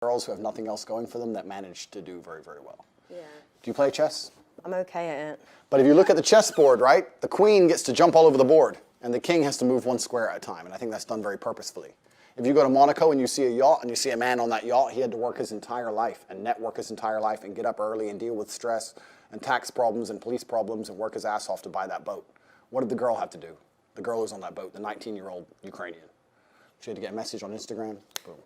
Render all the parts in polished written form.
girls who have nothing else going for them that manage to do very, very well. Yeah. Do you play chess? I'm okay at it. But if you look at the chessboard, right, the queen gets to jump all over the board, and the king has to move one square at a time, and I think that's done very purposefully. If you go to Monaco and you see a yacht, and you see a man on that yacht, he had to work his entire life, and network his entire life, and get up early, and deal with stress, and tax problems, and police problems, and work his ass off to buy that boat. What did the girl have to do? The girl who's on that boat, the 19-year-old Ukrainian. She had to get a message on Instagram, boom.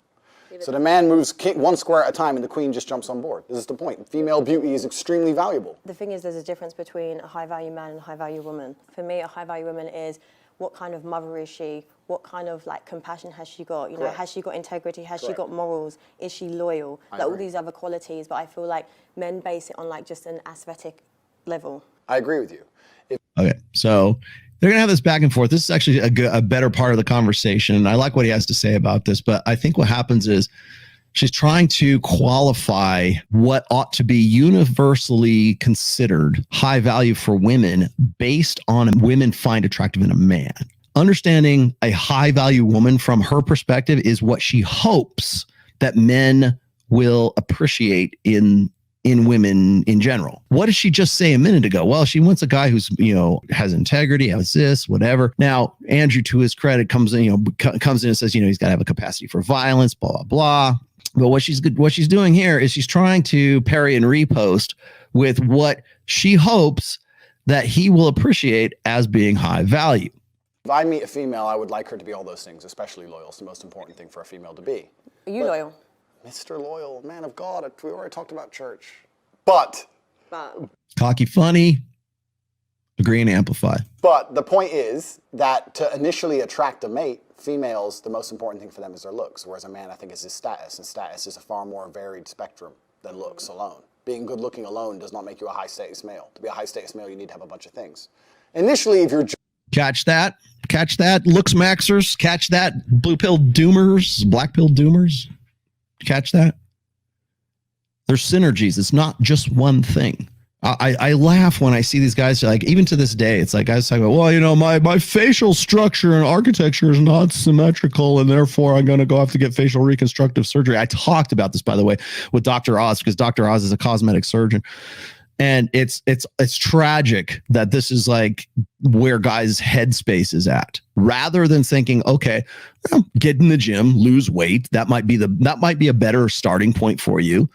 So the man moves one square at a time and the queen just jumps on board. This is the point. Female beauty is extremely valuable. The thing is, there's a difference between a high-value man and a high-value woman. For me, a high-value woman is what kind of mother is she? What kind of like compassion has she got? You know, has she got integrity? Has she got morals? Is she loyal? Like all these other qualities. But I feel like men base it on like just an aesthetic level. I agree with you. Okay, so they're going to have this back and forth. This is actually a better part of the conversation. And I like what he has to say about this. But I think what happens is she's trying to qualify what ought to be universally considered high value for women based on women find attractive in a man. Understanding a high value woman from her perspective is what she hopes that men will appreciate in women in general. What did she just say a minute ago? Well, she wants a guy who's, has integrity, has this, whatever. Now, Andrew, to his credit, comes in and says, he's got to have a capacity for violence, blah, blah, blah. But what she's doing here is she's trying to parry and repost with what she hopes that he will appreciate as being high value. If I meet a female, I would like her to be all those things, especially loyal. It's the most important thing for a female to be. Are you loyal? Mr. Loyal, man of God, we already talked about church. But cocky, funny, agree and amplify. But the point is that to initially attract a mate, females, the most important thing for them is their looks, whereas a man, I think, is his status, and status is a far more varied spectrum than looks alone. Being good looking alone does not make you a high status male. To be a high status male, you need to have a bunch of things. Initially, if you're Catch that, looks maxers, catch that, blue pill doomers, black pill doomers. Catch that? There's synergies. It's not just one thing. I laugh when I see these guys, like, even to this day, it's like guys talk about, well, my facial structure and architecture is not symmetrical, and therefore I'm going to have to get facial reconstructive surgery. I talked about this, by the way, with Dr. Oz, because Dr. Oz is a cosmetic surgeon. And it's tragic that this is like where guys' headspace is at, rather than thinking, okay, get in the gym, lose weight. That might be a better starting point for you.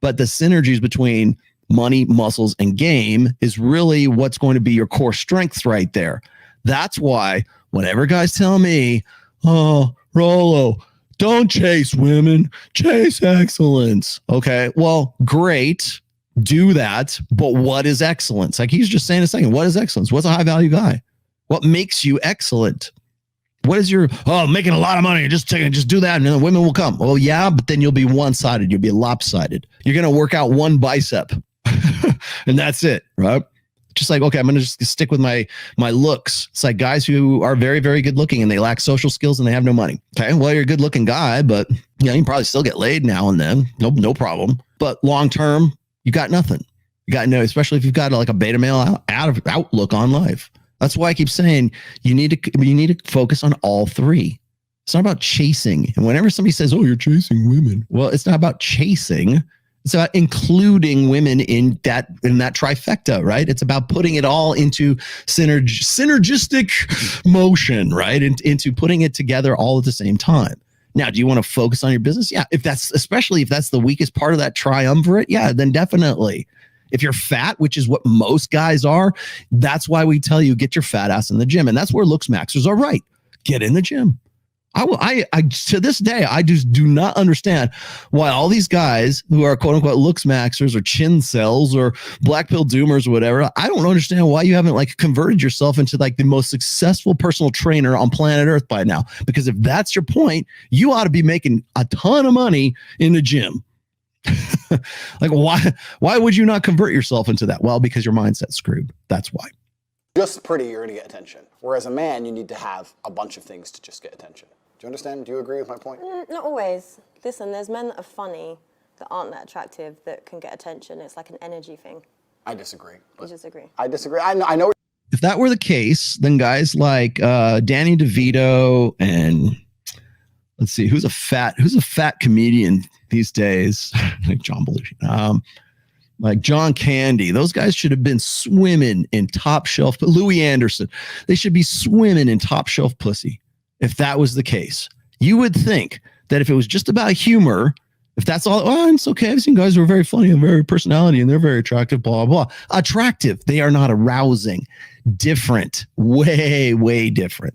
But the synergies between money, muscles, and game is really what's going to be your core strengths right there. That's why whenever guys tell me, oh, Rollo, don't chase women, chase excellence. Okay, well, great. Do that, but what is excellence? Like he's just saying a second, what is excellence? What's a high value guy? What makes you excellent? What is your, making a lot of money, just do that and then the women will come. Well, yeah, but then you'll be one-sided, you'll be lopsided. You're going to work out one bicep and that's it, right? Just like, okay, I'm going to just stick with my looks. It's like guys who are very, very good looking and they lack social skills and they have no money. Okay, well, you're a good looking guy, but you can probably still get laid now and then. No problem. But long term, you got nothing. You got no, especially if you've got like a beta male outlook on life. That's why I keep saying you need to focus on all three. It's not about chasing. And whenever somebody says, "Oh, you're chasing women," well, it's not about chasing. It's about including women in that trifecta, right? It's about putting it all into synergistic motion, right? Into putting it together all at the same time. Now, do you want to focus on your business? Yeah. Especially if that's the weakest part of that triumvirate, yeah, then definitely. If you're fat, which is what most guys are, that's why we tell you get your fat ass in the gym. And that's where looks maxers are right. Get in the gym. I to this day, I just do not understand why all these guys who are quote unquote looks maxers or chin cells or black pill doomers or whatever, I don't understand why you haven't like converted yourself into like the most successful personal trainer on planet Earth by now. Because if that's your point, you ought to be making a ton of money in the gym. Like why would you not convert yourself into that? Well, because your mindset's screwed. That's why. Just pretty, you're going to get attention. Whereas a man, you need to have a bunch of things to just get attention. Do you understand? Do you agree with my point? Not always. Listen, there's men that are funny that aren't that attractive that can get attention. It's like an energy thing. I disagree. You disagree? I disagree. I know. If that were the case, then guys like Danny DeVito and let's see, who's a fat comedian these days? Like John Belushi, like John Candy. Those guys should have been swimming in top shelf. But Louis Anderson, they should be swimming in top shelf pussy. If that was the case, you would think that if it was just about humor, if that's all, oh, it's okay. I've seen guys who are very funny and very personality and they're very attractive, blah, blah, blah. Attractive. They are not arousing. Different. Way, way different.